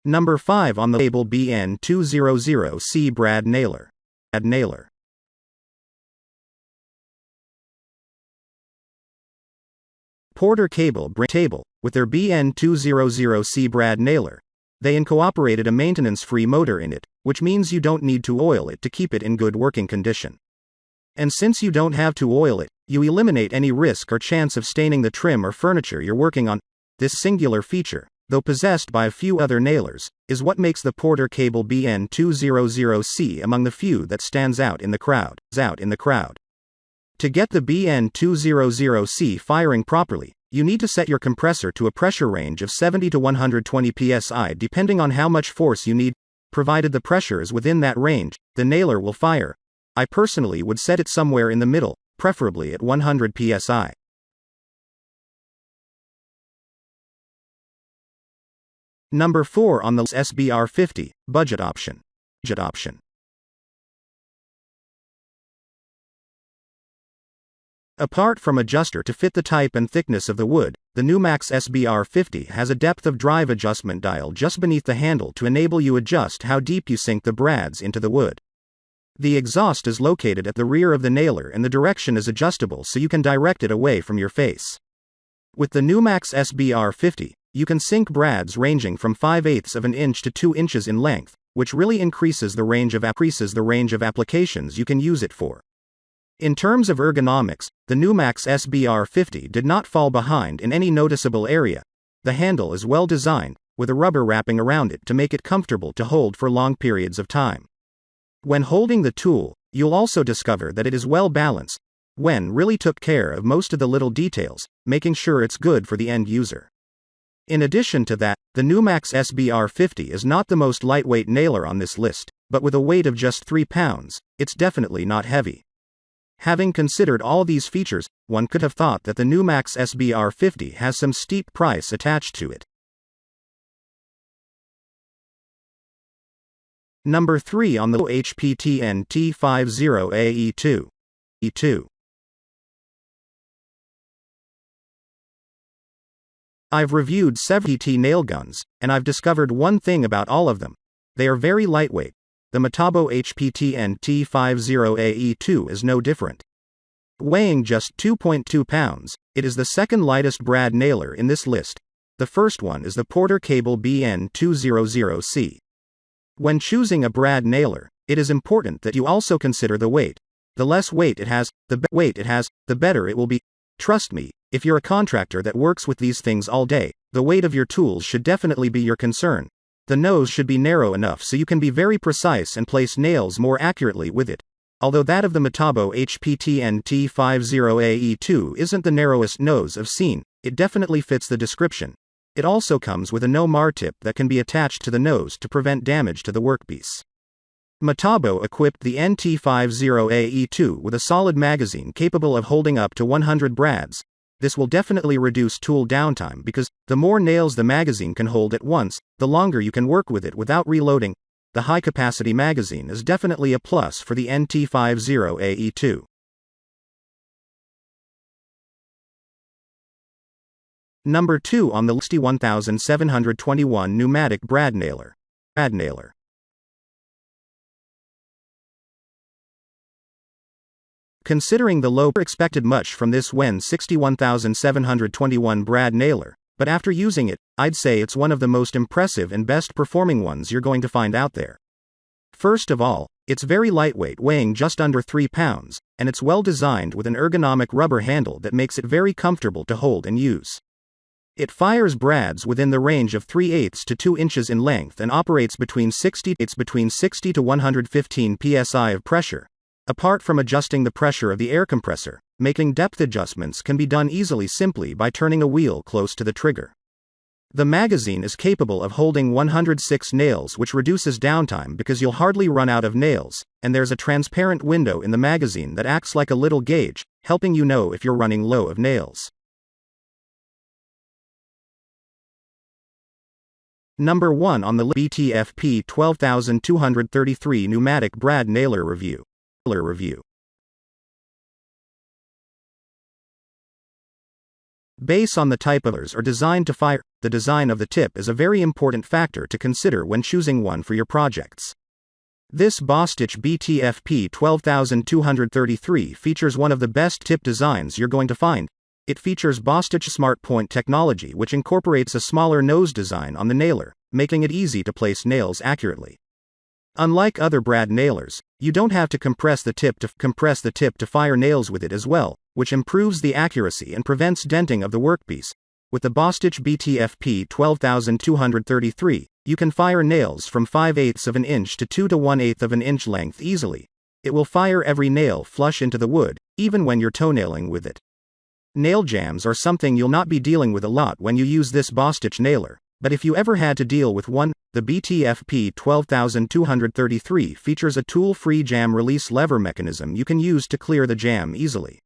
Number 5 on the label BN200C Brad Nailer. Porter Cable table, with their BN200C Brad Nailer. They incorporated a maintenance-free motor in it, which means you don't need to oil it to keep it in good working condition. And since you don't have to oil it, you eliminate any risk or chance of staining the trim or furniture you're working on. This singular feature, though possessed by a few other nailers, is what makes the Porter Cable BN200C among the few that stands out in the crowd. To get the BN200C firing properly, you need to set your compressor to a pressure range of 70 to 120 psi depending on how much force you need. Provided the pressure is within that range, the nailer will fire. I personally would set it somewhere in the middle, preferably at 100 psi. Number 4 on the SBR50, budget option. Apart from adjuster to fit the type and thickness of the wood, the Numax SBR50 has a depth of drive adjustment dial just beneath the handle to enable you adjust how deep you sink the brads into the wood. The exhaust is located at the rear of the nailer and the direction is adjustable so you can direct it away from your face. With the Numax SBR50, you can sink brads ranging from 5/8 of an inch to 2 inches in length, which really increases the range of applications you can use it for. In terms of ergonomics, the Numax SBR50 did not fall behind in any noticeable area. The handle is well designed, with a rubber wrapping around it to make it comfortable to hold for long periods of time. When holding the tool, you'll also discover that it is well balanced. Wen really took care of most of the little details, making sure it's good for the end user. In addition to that, the Numax SBR50 is not the most lightweight nailer on this list, but with a weight of just 3 pounds, it's definitely not heavy. Having considered all these features, one could have thought that the Numax SBR50 has some steep price attached to it. Number 3 on the HPTN T50AE2. I've reviewed several PT nail guns, and I've discovered one thing about all of them. They are very lightweight. The Metabo HPTN T50AE2 is no different. Weighing just 2.2 pounds, it is the second lightest brad nailer in this list. The first one is the Porter Cable BN200C. When choosing a brad nailer, it is important that you also consider the weight. The less weight it has, the better it will be. Trust me, if you're a contractor that works with these things all day, the weight of your tools should definitely be your concern. The nose should be narrow enough so you can be very precise and place nails more accurately with it. Although that of the Metabo HPTN T50AE2 isn't the narrowest nose I've seen, it definitely fits the description. It also comes with a no-mar tip that can be attached to the nose to prevent damage to the workpiece. Metabo equipped the NT50AE2 with a solid magazine capable of holding up to 100 brads. This will definitely reduce tool downtime because the more nails the magazine can hold at once, the longer you can work with it without reloading. The high-capacity magazine is definitely a plus for the NT50AE2. Number 2 on the list, 1721 Pneumatic Brad Nailer. Considering the low expected much from this Wen 61721 brad nailer, but after using it, I'd say it's one of the most impressive and best performing ones you're going to find out there. First of all, it's very lightweight, weighing just under 3 pounds, and it's well designed with an ergonomic rubber handle that makes it very comfortable to hold and use. It fires brads within the range of 3/8 to 2 inches in length and operates between 60 to 115 psi of pressure. Apart from adjusting the pressure of the air compressor, making depth adjustments can be done easily simply by turning a wheel close to the trigger. The magazine is capable of holding 106 nails, which reduces downtime because you'll hardly run out of nails, and there's a transparent window in the magazine that acts like a little gauge, helping you know if you're running low of nails. Number 1 on the BTFP 12233 Pneumatic Brad Nailer Review. Base on the type of nails are designed to fire. The design of the tip is a very important factor to consider when choosing one for your projects. This Bostitch BTFP 12233 features one of the best tip designs you're going to find. It features Bostitch Smart Point technology, which incorporates a smaller nose design on the nailer, making it easy to place nails accurately. Unlike other brad nailers, you don't have to compress the tip to fire nails with it as well, which improves the accuracy and prevents denting of the workpiece. With the Bostitch BTFP 12233, you can fire nails from 5/8 of an inch to 2 to 1/8 of an inch length easily. It will fire every nail flush into the wood, even when you're toenailing with it. Nail jams are something you'll not be dealing with a lot when you use this Bostitch nailer, but if you ever had to deal with one, the BTFP 12233 features a tool-free jam release lever mechanism you can use to clear the jam easily.